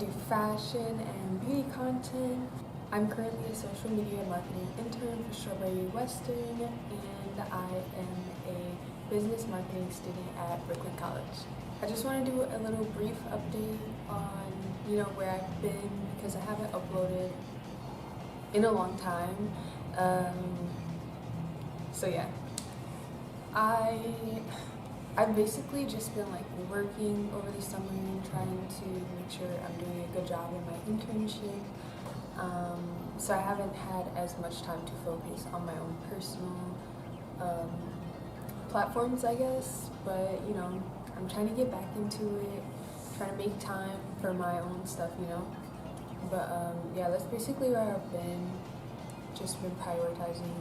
do fashion and beauty content. I'm currently a social media marketing intern for Strawberry Western, and I am a business marketing student at Brooklyn College. I just want to do a little brief update on, where I've been, because I haven't uploaded in a long time. So yeah, I've basically just been working over the summer and trying to make sure I'm doing a good job in my internship. So I haven't had as much time to focus on my own personal platforms, I guess. But I'm trying to get back into it, trying to make time for my own stuff, But yeah, that's basically where I've been. Just been prioritizing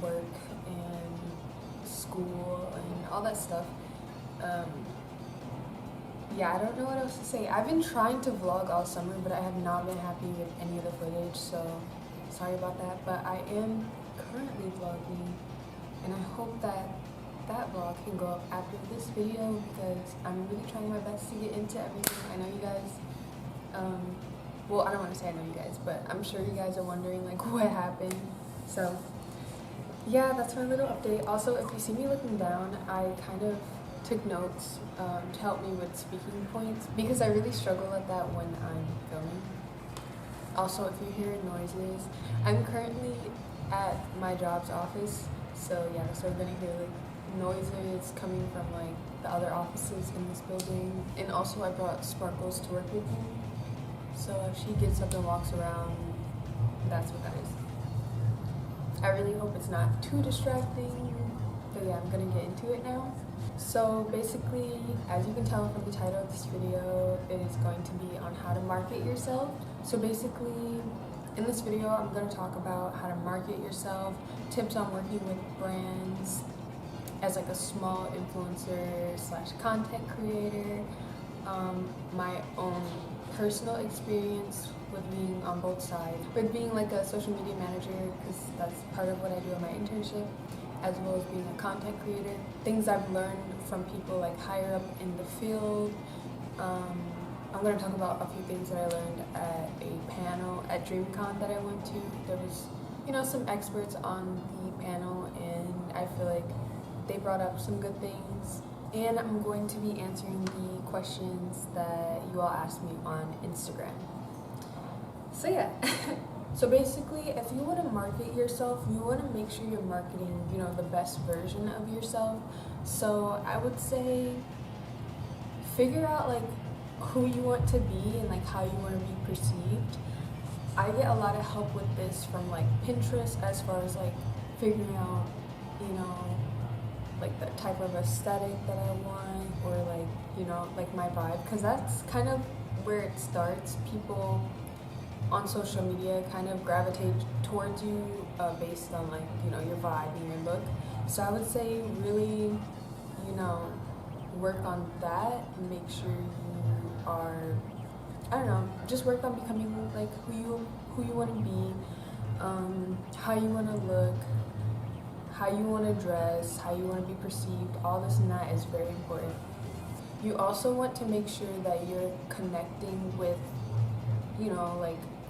work and school and all that stuff. Yeah, I don't know what else to say. I've been trying to vlog all summer, but I have not been happy with any of the footage, so sorry about that. But I am currently vlogging, and I hope that vlog can go up after this video, because I'm really trying my best to get into everything. I know you guys, well, I don't want to say I know you guys, but I'm sure you guys are wondering what happened. So yeah, that's my little update. Also, if you see me looking down, I kind of took notes to help me with speaking points, because I really struggle at that when I'm filming. Also, if you hear noises, I'm currently at my job's office, so yeah, so you're gonna hear noises coming from the other offices in this building. And also I brought Sparkles to work with me, so if she gets up and walks around, that's what that is. I really hope it's not too distracting, but yeah, I'm gonna get into it now. So basically, as you can tell from the title of this video, it is going to be on how to market yourself. So basically, in this video, I'm going to talk about how to market yourself, tips on working with brands as a small influencer / content creator, my own personal experience with being on both sides, with being a social media manager, because that's part of what I do in my internship, as well as being a content creator, things I've learned from people higher up in the field. I'm going to talk about a few things that I learned at a panel at DreamCon that I went to. There was, some experts on the panel, and I feel like they brought up some good things. And I'm going to be answering the questions that you all asked me on Instagram. So yeah. So basically, if you want to market yourself, you want to make sure you're marketing, the best version of yourself. So I would say figure out who you want to be and how you want to be perceived. I get a lot of help with this from Pinterest, as far as figuring out, the type of aesthetic that I want, or my vibe, because that's kind of where it starts. People on social media kind of gravitate towards you based on your vibe and your look. So I would say really, work on that and make sure you are, just work on becoming who you want to be, how you want to look, how you want to dress, how you want to be perceived. All this and that is very important. You also want to make sure that you're connecting with,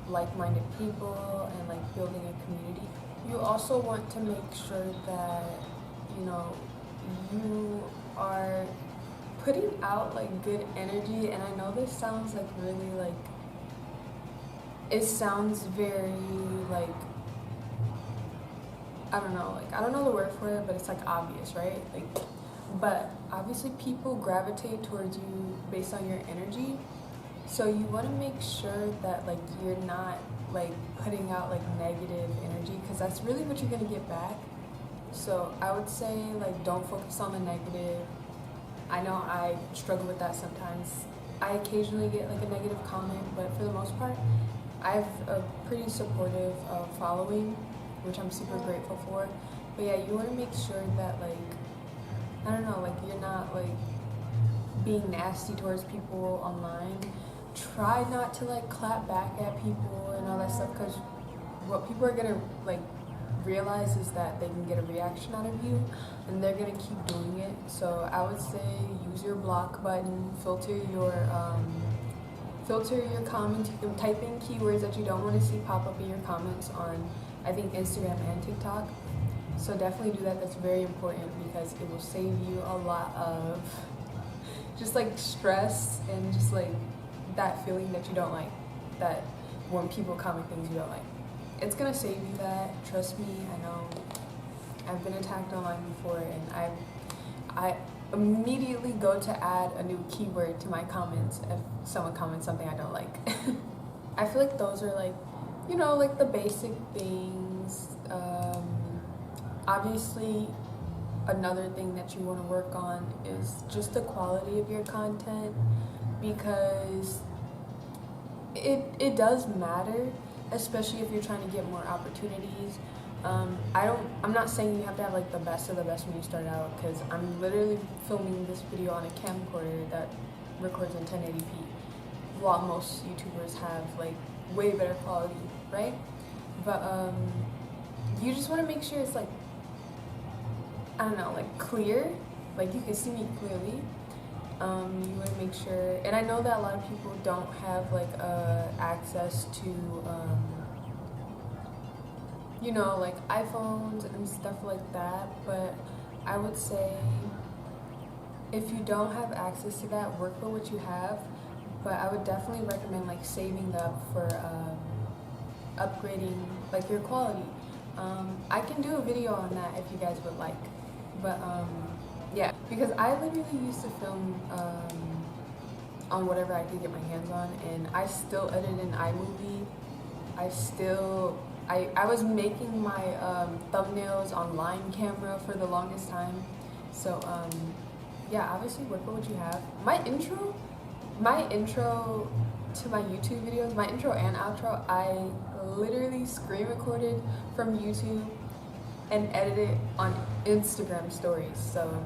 like-minded people and building a community. You also want to make sure that you are putting out good energy. And I know this sounds really it sounds very I don't know the word for it, but it's obvious, right? But obviously people gravitate towards you based on your energy. So you want to make sure that you're not putting out negative energy, because that's really what you're going to get back. So I would say don't focus on the negative. I know I struggle with that sometimes. I occasionally get a negative comment, but for the most part I have a pretty supportive following, which I'm super grateful for. But yeah, you want to make sure that you're not being nasty towards people online. Try not to clap back at people and all that stuff, because what people are gonna realize is that they can get a reaction out of you, and they're gonna keep doing it. So I would say use your block button, filter your filter your comments. You can type in keywords that you don't want to see pop up in your comments on, I think, Instagram and TikTok. So definitely do that. That's very important because it will save you a lot of just like stress and just like that feeling that you don't like, that when people comment things you don't like. It's gonna save you that, trust me. I know I've been attacked online before, and I immediately go to add a new keyword to my comments if someone comments something I don't like. I feel like those are like, you know, like the basic things. Obviously, another thing that you want to work on is just the quality of your content, because it does matter, especially if you're trying to get more opportunities. I'm not saying you have to have like the best of the best when you start out, because I'm literally filming this video on a camcorder that records in 1080p, while most YouTubers have like way better quality, right? But you just want to make sure it's like, I don't know, like clear, like you can see me clearly. You want to make sure, and I know that a lot of people don't have like access to you know, like iPhones and stuff like that, but I would say if you don't have access to that, work with what you have. But I would definitely recommend like saving up for upgrading like your quality. I can do a video on that if you guys would like, but yeah, because I literally used to film on whatever I could get my hands on, and I still edit in iMovie. I was making my thumbnails on line camera for the longest time. So yeah, obviously work with what you have. My intro to my YouTube videos, my intro and outro, I literally screen recorded from YouTube and edited on Instagram stories. So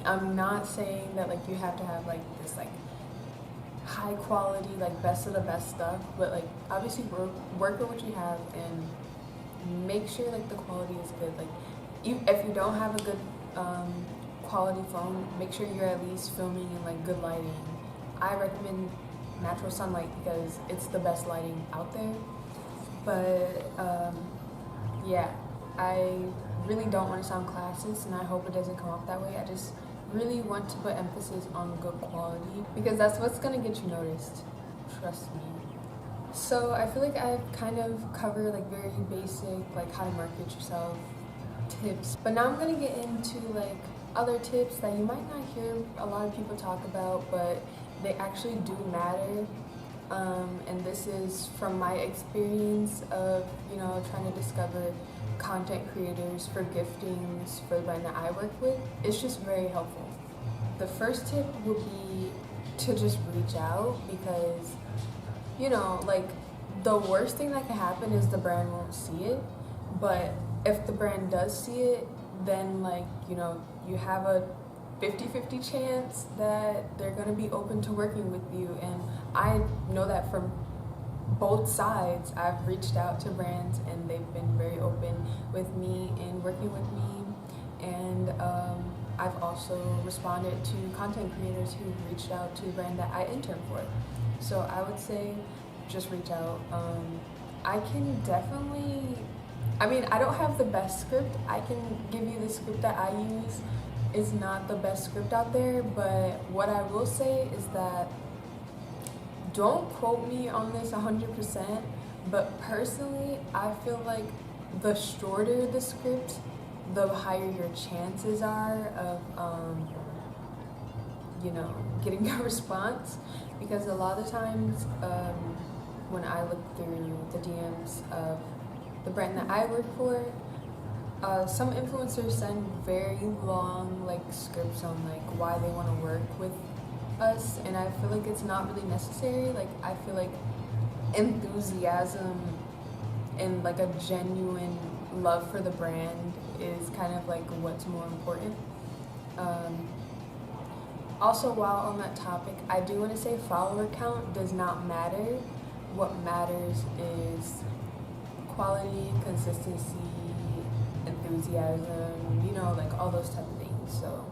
I'm not saying that like you have to have like this like high quality, like best of the best stuff, but like obviously work with what you have and make sure like the quality is good. Like if you don't have a good quality phone, make sure you're at least filming in like good lighting. I recommend natural sunlight because it's the best lighting out there. But yeah, I really don't want to sound classist, and I hope it doesn't come off that way. I just really want to put emphasis on good quality because that's what's gonna get you noticed, trust me. So I feel like I've kind of covered like very basic, like how to market yourself tips, but now I'm gonna get into like other tips that you might not hear a lot of people talk about, but they actually do matter. And this is from my experience of, you know, trying to discover content creators for giftings for the brand that I work with. It's just very helpful. The first tip would be to just reach out, because, you know, like the worst thing that can happen is the brand won't see it. But if the brand does see it, then like, you know, you have a 50-50 chance that they're gonna be open to working with you. And I know that from both sides. I've reached out to brands and they've been very open with me in working with me, and I've also responded to content creators who reached out to the brand that I intern for. So I would say just reach out. I can definitely, I mean, I don't have the best script. I can give you the script that I use. It's not the best script out there, but what I will say is that don't quote me on this 100%, but personally, I feel like the shorter the script, the higher your chances are of, you know, getting a response. Because a lot of times, when I look through the DMs of the brand that I work for, some influencers send very long like scripts on like why they want to work with us, and I feel like it's not really necessary. Like I feel like enthusiasm and like a genuine love for the brand is kind of like what's more important. Also, while on that topic, I do want to say follower count does not matter. What matters is quality, consistency, enthusiasm, you know, like all those type of things. So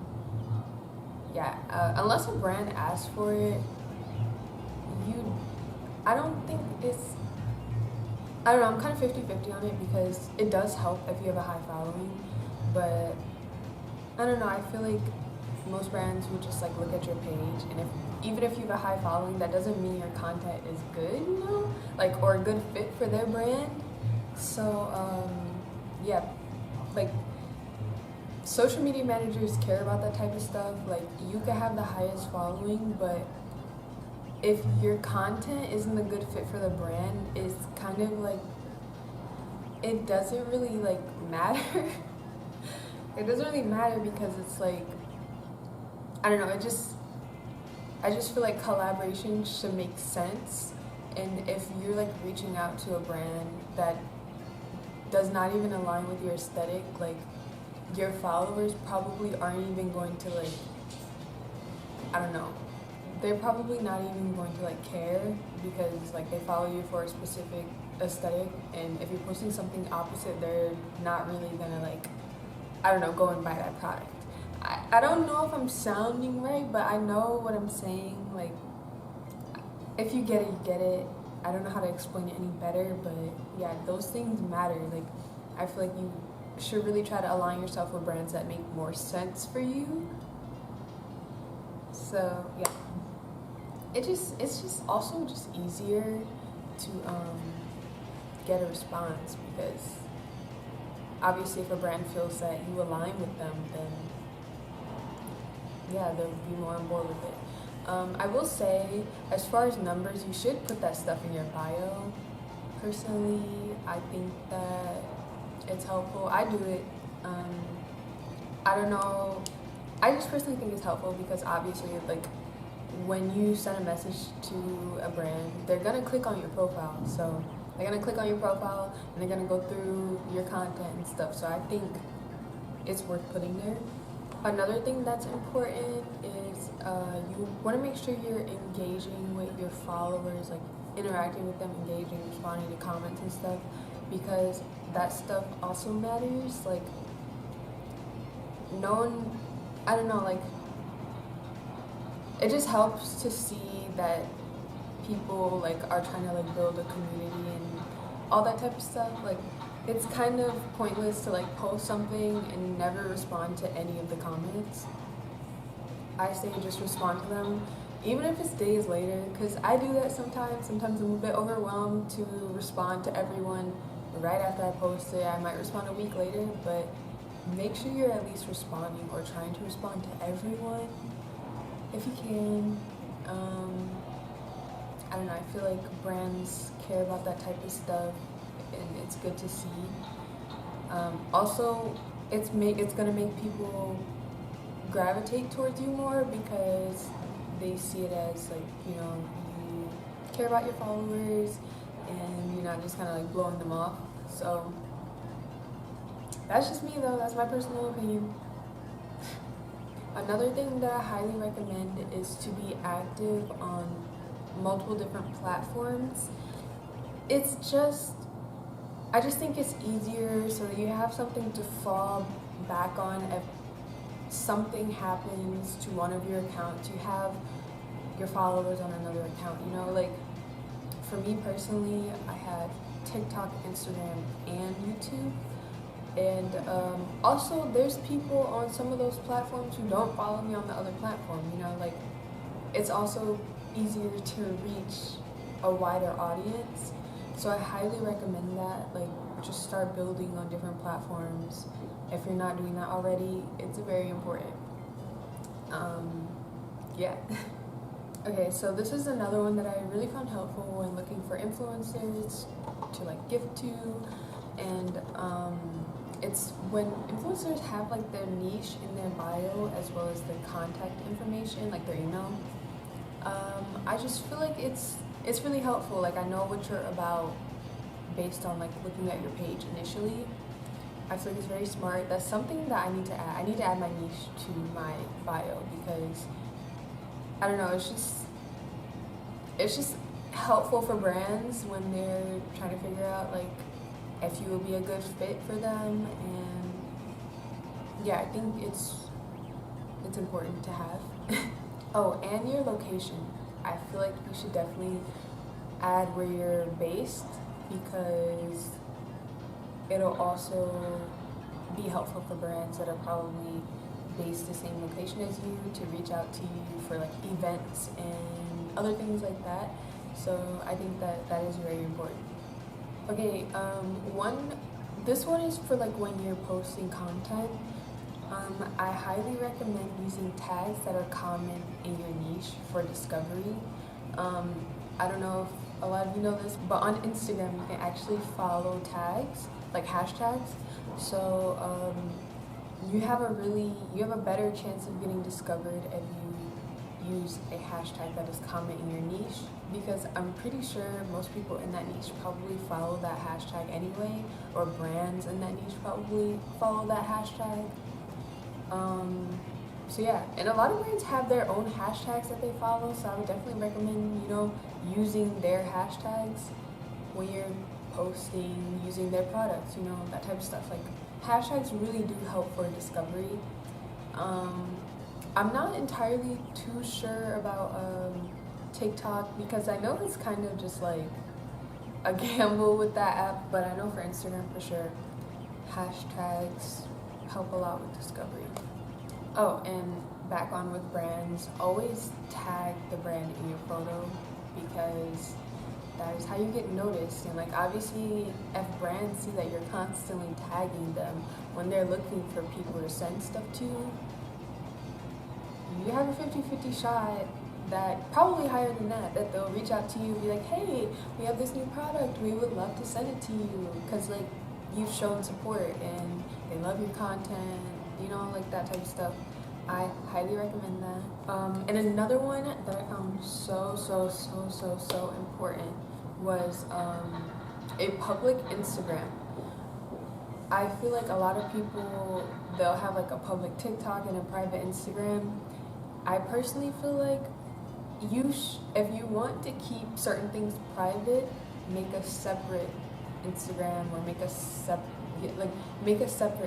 yeah, unless a brand asks for it, you I don't think it's, I don't know, I'm kind of 50-50 on it because it does help if you have a high following, but I don't know, I feel like most brands would just like look at your page, and even if you have a high following, that doesn't mean your content is good, you know, like, or a good fit for their brand. So yeah, like social media managers care about that type of stuff. Like, you could have the highest following, but if your content isn't a good fit for the brand, it's kind of like, it doesn't really like matter. It doesn't really matter because it's like, I don't know, I just feel like collaboration should make sense. And if you're like reaching out to a brand that does not even align with your aesthetic, like, your followers probably aren't even going to like, I don't know, they're probably not even going to like care because like they follow you for a specific aesthetic, and if you're posting something opposite, they're not really gonna like, I don't know, go and buy that product. I don't know if I'm sounding right, but I know what I'm saying. Like, if you get it, you get it. I don't know how to explain it any better, but yeah, those things matter. Like, I feel like you should really try to align yourself with brands that make more sense for you. So yeah, it's just also just easier to get a response, because obviously if a brand feels that you align with them, then yeah, they'll be more on board with it. I will say, as far as numbers, you should put that stuff in your bio. Personally, I think that it's helpful. I do it. I don't know. I just personally think it's helpful because obviously, like, when you send a message to a brand, they're gonna click on your profile. So they're gonna click on your profile and they're gonna go through your content and stuff. So I think it's worth putting there. Another thing that's important is you want to make sure you're engaging with your followers, like interacting with them, engaging, responding to comments and stuff, because that stuff also matters. Like, no one, I don't know, like, it just helps to see that people like are trying to like build a community and all that type of stuff. Like, it's kind of pointless to like post something and never respond to any of the comments. I say just respond to them, even if it's days later, because I do that sometimes. Sometimes I'm a bit overwhelmed to respond to everyone right after I post it. I might respond a week later, but make sure you're at least responding or trying to respond to everyone if you can. I don't know, I feel like brands care about that type of stuff, and it's good to see. Also, it's gonna make people gravitate towards you more because they see it as like, you know, you care about your followers and you're not just kind of like blowing them off. So that's just me though, that's my personal opinion. Another thing that I highly recommend is to be active on multiple different platforms. I just think it's easier so that you have something to fall back on if something happens to one of your accounts. You have your followers on another account, you know? Like, for me personally, I have TikTok, Instagram, and YouTube. And also, there's people on some of those platforms who don't follow me on the other platform, you know? Like, it's also easier to reach a wider audience. So I highly recommend that. Like, just start building on different platforms. If you're not doing that already, it's very important. Yeah. Okay, so this is another one that I really found helpful when looking for influencers to like gift to, and it's when influencers have like their niche in their bio as well as their contact information, like their email. I just feel like it's really helpful. Like, I know what you're about based on like looking at your page initially. I feel like it's very smart. That's something that I need to add. I need to add my niche to my bio because I don't know, it's just helpful for brands when they're trying to figure out like if you will be a good fit for them. And yeah, I think it's important to have. Oh, and your location. I feel like you should definitely add where you're based, because it'll also be helpful for brands that are probably based the same location as you to reach out to you for like events and other things like that. So I think that is very important. Okay, this one is for like when you're posting content. I highly recommend using tags that are common in your niche for discovery. I don't know if a lot of you know this, but on Instagram you can actually follow tags, like hashtags. So you have a better chance of getting discovered if you use a hashtag that is common in your niche, because I'm pretty sure most people in that niche probably follow that hashtag anyway, or brands in that niche probably follow that hashtag. So yeah, and a lot of brands have their own hashtags that they follow, so I would definitely recommend, using their hashtags when you're posting, using their products, that type of stuff. Like, hashtags really do help for discovery. I'm not entirely too sure about TikTok, because I know it's kind of just like a gamble with that app, but I know for Instagram for sure, hashtags help a lot with discovery. Oh, and back on with brands, always tag the brand in your photo, because that is how you get noticed. And like, obviously, if brands see that you're constantly tagging them when they're looking for people to send stuff to, you have a 50-50 shot, that probably higher than that they'll reach out to you and be like, hey, we have this new product, we would love to send it to you, because like, you've shown support and they love your content, like that type of stuff. I highly recommend that. And another one that I found so important was a public Instagram. I feel like a lot of people, they'll have like a public TikTok and a private Instagram. I personally feel like if you want to keep certain things private, make a separate Instagram, or make a separate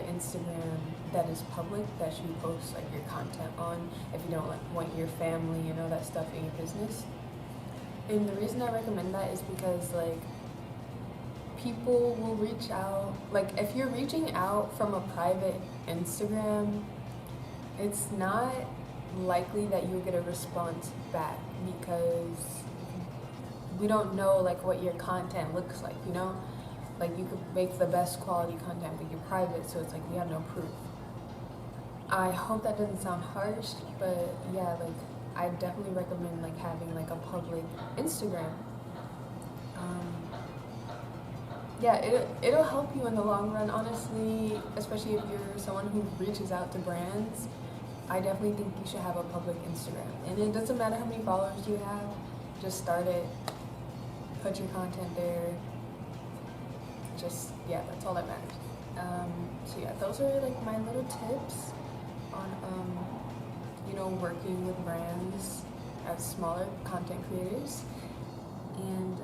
Instagram that is public, that you post like your content on, if you don't want your family and all that stuff in your business. And the reason I recommend that is because like, people will reach out, like if you're reaching out from a private Instagram, it's not likely that you'll get a response back, because we don't know like what your content looks like, like you could make the best quality content, but you're private, so it's like we have no proof. I hope that doesn't sound harsh, but yeah, like I definitely recommend like having like a public Instagram. Yeah, it'll help you in the long run, honestly, especially if you're someone who reaches out to brands. I definitely think you should have a public Instagram. And it doesn't matter how many followers you have, just start it, put your content there. Yeah, that's all that matters. So yeah, those are like my little tips on, working with brands as smaller content creators. And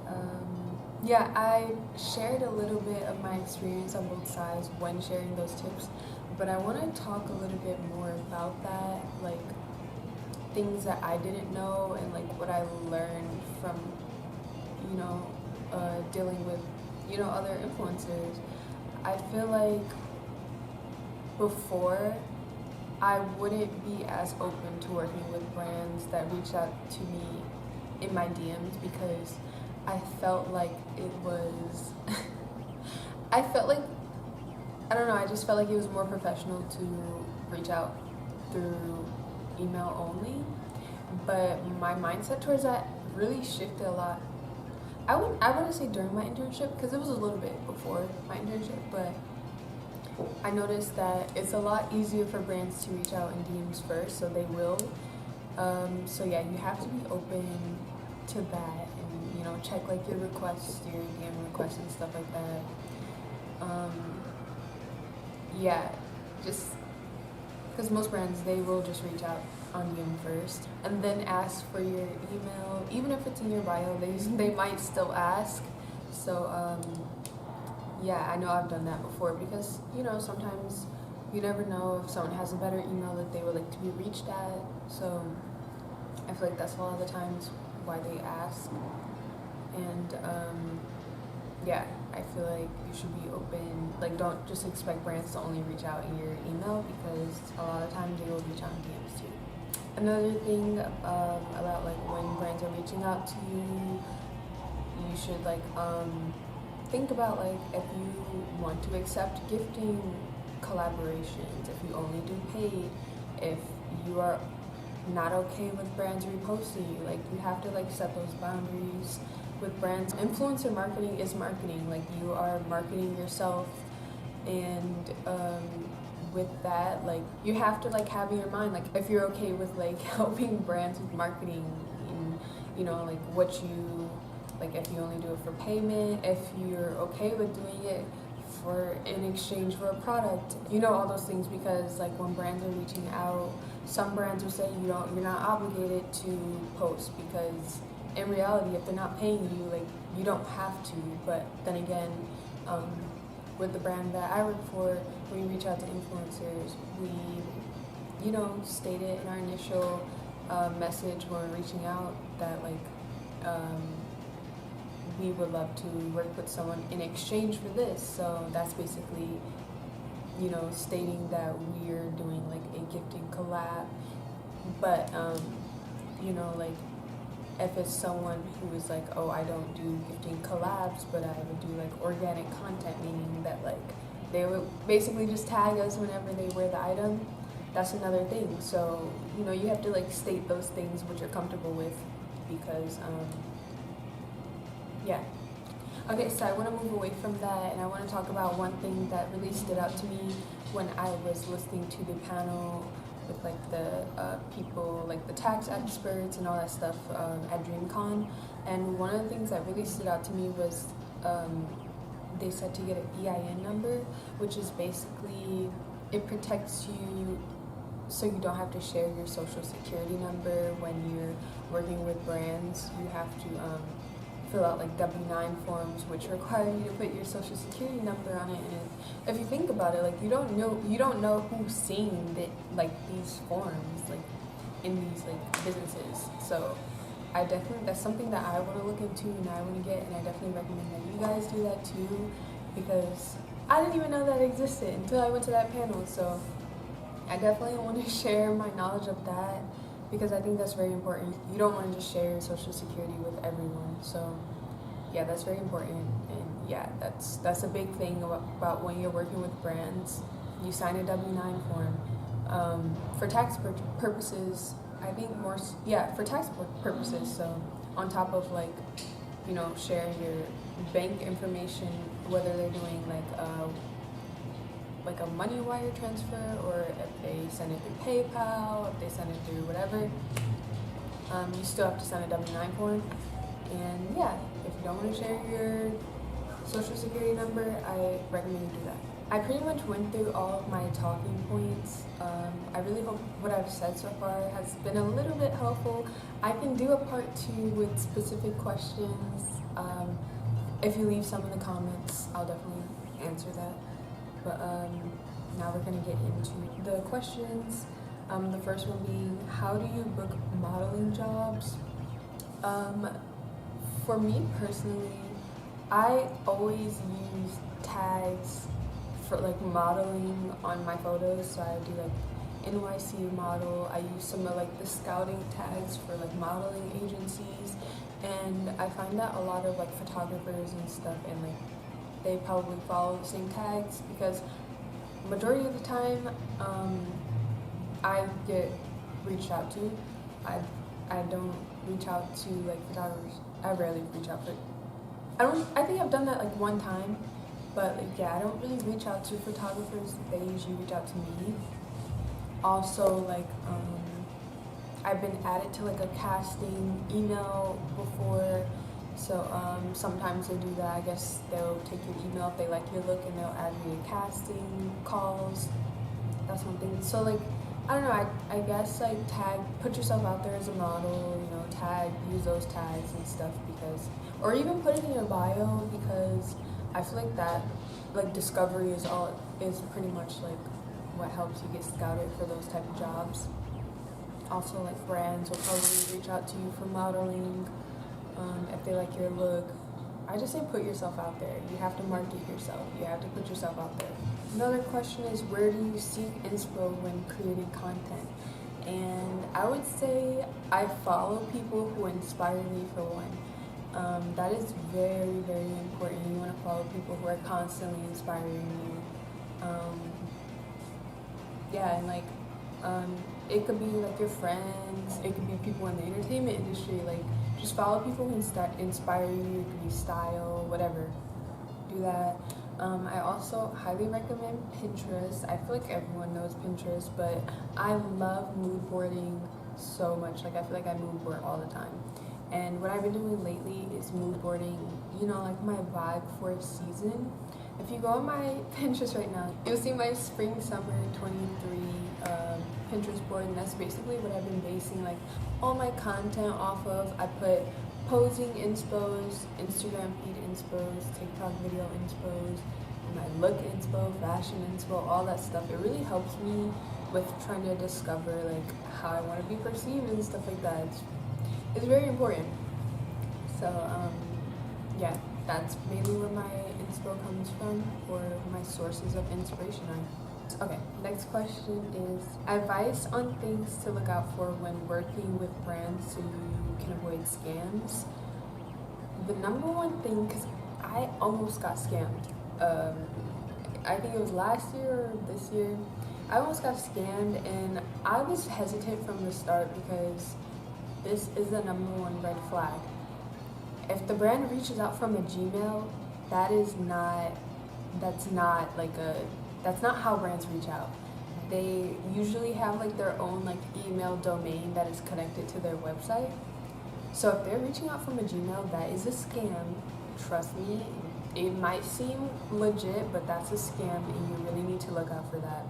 yeah, I shared a little bit of my experience on both sides when sharing those tips, but I want to talk a little bit more about that, like things that I didn't know and like what I learned from, dealing with, other influencers. I feel like before, I wouldn't be as open to working with brands that reached out to me in my DMs, because I felt like it was, I don't know, I just felt like it was more professional to reach out through email only. But my mindset towards that really shifted a lot. I wouldn't say during my internship, because it was a little bit before my internship, but I noticed that it's a lot easier for brands to reach out in DMs first, so they will. So yeah, you have to be open to that, and check like your requests, your DM requests and stuff like that. Yeah, just because most brands, they will just reach out on DM first and then ask for your email. Even if it's in your bio, they might still ask. So yeah, I know I've done that before, because sometimes you never know if someone has a better email that they would like to be reached at. So I feel like that's a lot of the times why they ask. And and yeah, I feel like you should be open. Like, don't just expect brands to only reach out in your email, because a lot of times they will reach out in DMs too. Another thing about like when brands are reaching out to you, you should like think about like if you want to accept gifting collaborations, if you only do paid, if you are not okay with brands reposting you. Like, you have to like set those boundaries with brands. Influencer marketing is marketing. Like, you are marketing yourself, and with that, like, you have to like have in your mind, like, if you're okay with like helping brands with marketing, and you know, like what you like, if you only do it for payment, if you're okay with doing it for in exchange for a product, you know, all those things. Because like when brands are reaching out, some brands will say you're not obligated to post, because in reality, if they're not paying you, like, you don't have to. But then again, with the brand that I work for, when we reach out to influencers, we, you know, state it in our initial message when we're reaching out that like we would love to work with someone in exchange for this. So that's basically, you know, stating that we're doing like a gifting collab. But you know, like, if it's someone who is like, oh, I don't do gifting collabs, but I would do like organic content, meaning that like they would basically just tag us whenever they wear the item, that's another thing. So, you know, you have to like state those things which you're comfortable with, because yeah. Okay, so I want to move away from that, and I want to talk about one thing that really stood out to me when I was listening to the panel with like the people, like the tax experts and all that stuff at DreamCon. And one of the things that really stood out to me was they said to get an EIN number, which is basically, it protects you so you don't have to share your social security number when you're working with brands. You have to fill out like W-9 forms, which require you to put your social security number on it. And if you think about it, like, you don't know who's seeing that, like, these forms, like, in these like businesses. So that's something that I want to look into and I want to get, and I definitely recommend that you guys do that too, because I didn't even know that existed until I went to that panel. So I definitely want to share my knowledge of that, because I think that's very important. You don't want to just share your social security with everyone. So yeah, that's very important. And yeah, that's a big thing about when you're working with brands. You sign a W-9 form for tax purposes. I think for tax purposes. So on top of like, you know, sharing your bank information, whether they're doing like a money wire transfer, or if they send it through PayPal, if they send it through whatever, you still have to send a W-9 form. And yeah, if you don't want to share your social security number, I recommend you do that. I pretty much went through all of my talking points. I really hope what I've said so far has been a little bit helpful. I can do a part 2 with specific questions. If you leave some in the comments, I'll definitely answer that. But now we're going to get into the questions. The first one being, how do you book modeling jobs? For me personally, I always use tags for like modeling on my photos. So I do like NYC model. I use some of like the scouting tags for like modeling agencies. And I find that a lot of like photographers and stuff, and like they probably follow the same tags, because majority of the time I get reached out to. I don't reach out to like photographers. I rarely reach out, but I think I've done that like one time, but like, yeah, I don't really reach out to photographers. They usually reach out to me. Also, like I've been added to like a casting email before. So sometimes they do that. I guess they'll take your email if they like your look, and they'll add you to casting calls. That's one thing. So like, I don't know, I guess like put yourself out there as a model, you know, use those tags and stuff, because, or even put it in your bio, because I feel like that, like, discovery is pretty much like what helps you get scouted for those type of jobs. Also, like, brands will probably reach out to you for modeling if they like your look. I just say put yourself out there. You have to market yourself. You have to put yourself out there. Another question is, where do you seek inspo when creating content? And I would say I follow people who inspire me, for one. That is very, very important. You want to follow people who are constantly inspiring you. Yeah, and like, it could be like your friends, it could be people in the entertainment industry. Like, just follow people who inspire you. It could be style, whatever. Do that. I also highly recommend Pinterest. I feel like everyone knows Pinterest, but I love mood boarding so much. Like, I feel like I mood board all the time. And what I've been doing lately is mood boarding, you know, like my vibe for a season. If you go on my Pinterest right now, you'll see my spring summer 23 Pinterest board, and that's basically what I've been basing like all my content off of. I put posing inspos, Instagram feed inspos, TikTok video inspos, my look inspo, fashion inspo, all that stuff. It really helps me with trying to discover like how I want to be perceived and stuff like that. It's very important. So yeah, that's mainly where my inspo comes from, or my sources of inspiration are. Okay, next question is advice on things to look out for when working with brands so you can avoid scams. The number one thing, because I almost got scammed. I think it was last year or this year. I almost got scammed, and I was hesitant from the start because this is the number one red flag. If the brand reaches out from a Gmail, that's not how brands reach out. They usually have like their own like email domain that is connected to their website. So if they're reaching out from a Gmail, that is a scam. Trust me, it might seem legit, but that's a scam, and you really need to look out for that.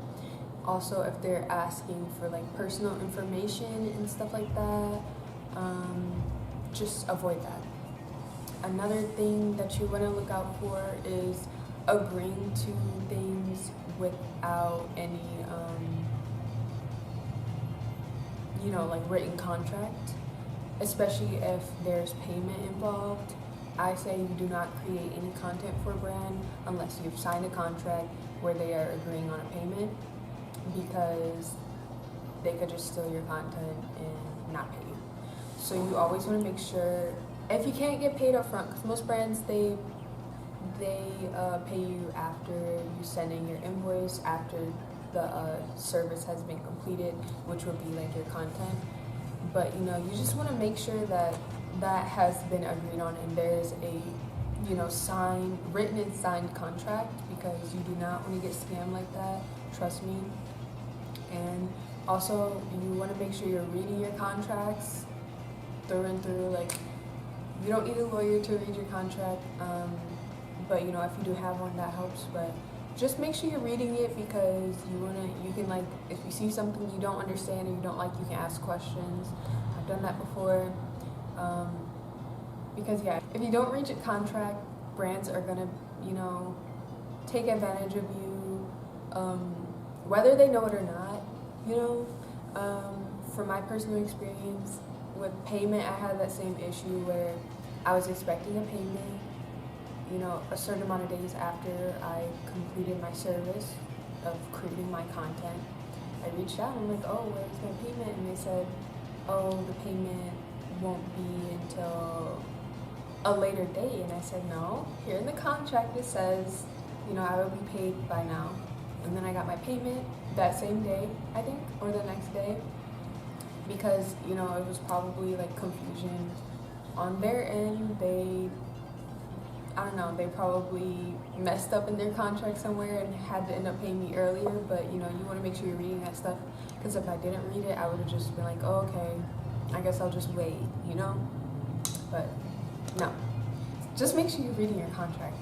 Also, if they're asking for like personal information and stuff like that, just avoid that. Another thing that you want to look out for is agreeing to things without any, like written contract, especially if there's payment involved. I say you do not create any content for a brand unless you've signed a contract where they are agreeing on a payment, because they could just steal your content and not pay you. So you always want to make sure, if you can't get paid up front, because most brands, they pay you after you send in your invoice, after the service has been completed, which would be like your content. But you just want to make sure that that has been agreed on, and there's a written and signed contract, because you do not want to get scammed like that, trust me. And also, you want to make sure you're reading your contracts through and through. Like, you don't need a lawyer to read your contract, but if you do have one, that helps. But just make sure you're reading it, because you can like, if you see something you don't understand or you don't like, you can ask questions. I've done that before. Because yeah, if you don't read your contract, brands are gonna take advantage of you, whether they know it or not. From my personal experience with payment, I had that same issue where I was expecting a payment, a certain amount of days after I completed my service of creating my content. I reached out and I'm like, oh, where's my payment? And they said, oh, the payment won't be until a later date. And I said, no, here in the contract it says, I will be paid by now. And then I got my payment that same day, I think, or the next day, because it was probably like confusion on their end. They probably messed up in their contract somewhere and had to end up paying me earlier. But you want to make sure you're reading that stuff, because if I didn't read it, I would have just been like, oh, okay, I guess I'll just wait, But no, just make sure you're reading your contract.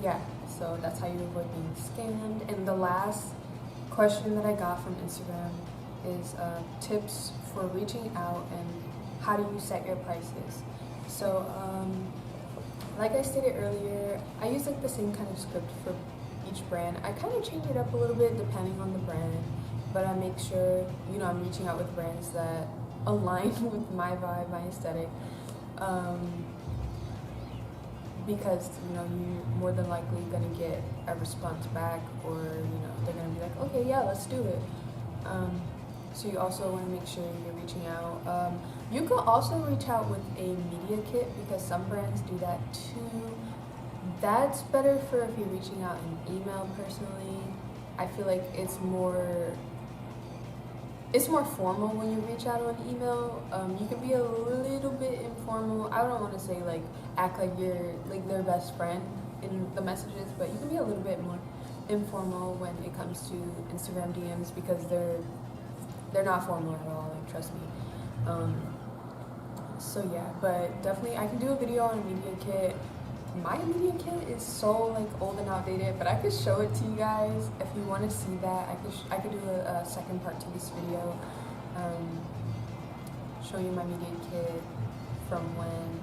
Yeah, so that's how you avoid being scammed. And the last question that I got from Instagram is tips for reaching out and how do you set your prices. So like I stated earlier, I use like the same kind of script for each brand. I kind of change it up a little bit depending on the brand, but I make sure I'm reaching out with brands that align with my vibe, my aesthetic. Because you're more than likely gonna get a response back, or they're gonna be like, okay, yeah, let's do it. So you also want to make sure you're reaching out. You can also reach out with a media kit, because some brands do that too. That's better for if you're reaching out in email. Personally, I feel like it's more formal when you reach out on email. You can be a little bit informal. I don't want to say like act like you're like their best friend in the messages, but you can be a little bit more informal when it comes to Instagram DMs, because they're not formal at all, like, trust me. So yeah, but definitely I can do a video on a media kit. My media kit is so like old and outdated, but I could show it to you guys if you want to see that. I could do a second part to this video, show you my media kit from when,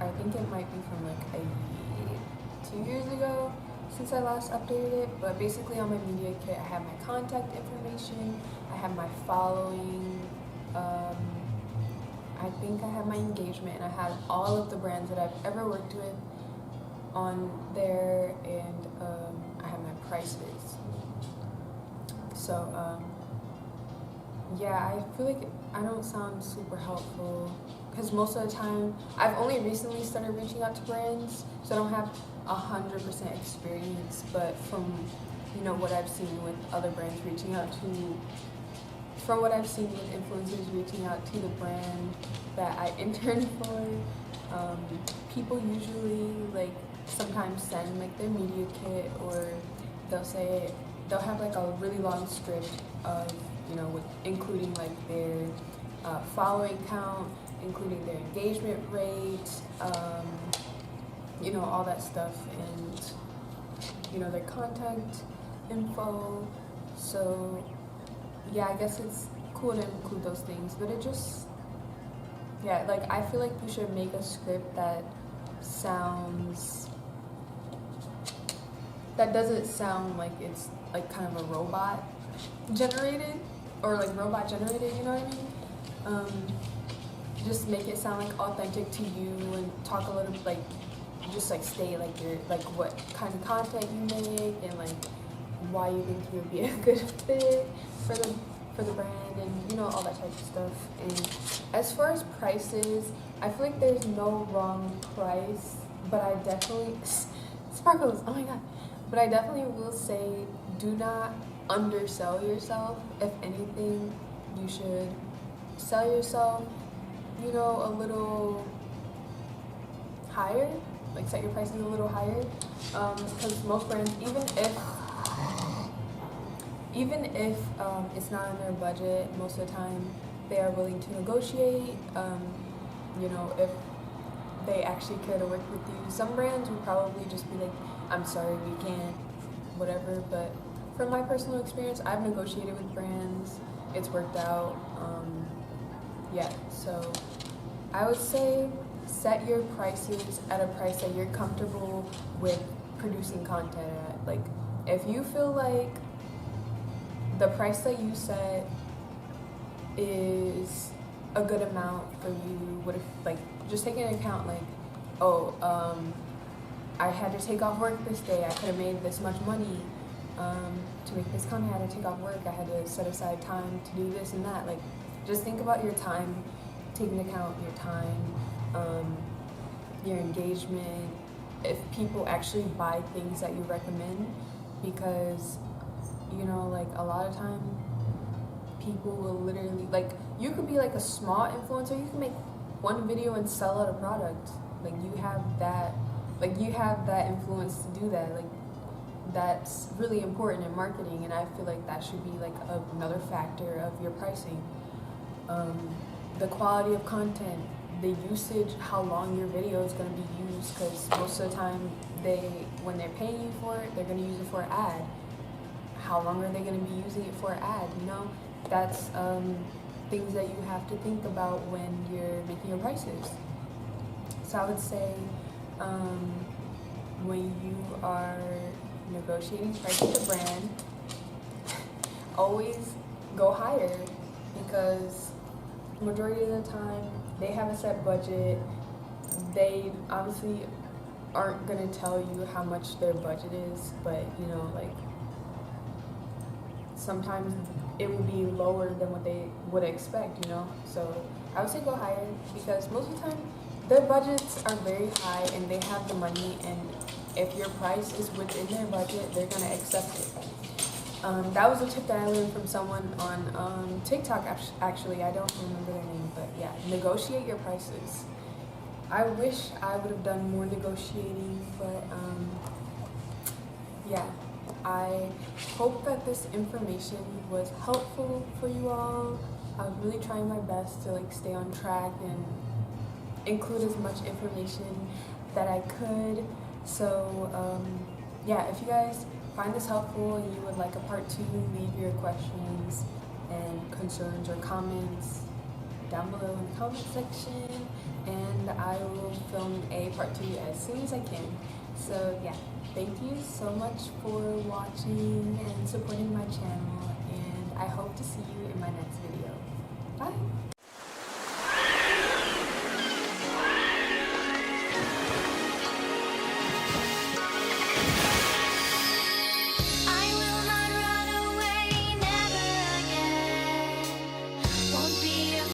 I think it might be from like 2 years ago since I last updated it. But basically on my media kit, I have my contact information, I have my following, I think I have my engagement, and I have all of the brands that I've ever worked with on there, and I have my prices. So yeah, I feel like I don't sound super helpful, because most of the time I've only recently started reaching out to brands, so I don't have 100% experience. But from what I've seen with other brands reaching out to, from what I've seen with influencers reaching out to the brand that I interned for, people usually like sometimes send like their media kit, or they'll have like a really long script of with including like their following count, including their engagement rate, all that stuff, and their contact info. So yeah, I guess it's cool to include those things, but it just, yeah, like I feel like you should make a script that doesn't sound like it's like kind of a robot generated, or like robot generated, you know what I mean? Just make it sound like authentic to you, and talk a little bit like, just like stay like your, like what kind of content you make, and like why you think you would be a good fit for the brand, and all that type of stuff. And as far as prices, I feel like there's no wrong price, but I definitely sparkles, oh my god, but I definitely will say, do not undersell yourself. If anything, you should sell yourself a little higher, like set your prices a little higher, because most brands, even if it's not in their budget, most of the time they are willing to negotiate, if they actually care to work with you. Some brands would probably just be like, I'm sorry, we can't, whatever. But from my personal experience, I've negotiated with brands, it's worked out. Yeah, so I would say set your prices at a price that you're comfortable with producing content at. Like, if you feel like the price that you set is a good amount for you, what if, like, just take into account, like, I had to take off work this day, I could have made this much money to make this content, I had to take off work, I had to set aside time to do this and that. Like, just think about your time, take into account your time, your engagement, if people actually buy things that you recommend, because like a lot of time people will literally, like, you could be like a small influencer, you can make one video and sell out a product. Like, you have that influence to do that. Like, that's really important in marketing, and I feel like that should be like another factor of your pricing. The quality of content, the usage, how long your video is going to be used, because most of the time when they're paying you for it, they're going to use it for an ad. How long are they going to be using it for an ad? That's things that you have to think about when you're making your prices. So I would say when you are negotiating price with a brand, always go higher, because majority of the time they have a set budget, they obviously aren't gonna tell you how much their budget is, but you know, like sometimes it will be lower than what they would expect, you know. So I would say go higher, because most of the time their budgets are very high and they have the money, and if your price is within their budget, they're gonna accept it. That was a tip that I learned from someone on TikTok. Actually, I don't remember their name, but yeah, negotiate your prices. I wish I would have done more negotiating, but yeah, I hope that this information was helpful for you all. I was really trying my best to like stay on track and include as much information that I could. So yeah, if you guys find this helpful and you would like a part 2, leave your questions and concerns or comments down below in the comment section, and I will film a part 2 as soon as I can. So yeah, thank you so much for watching and supporting my channel, and I hope to see you in my next video. Bye!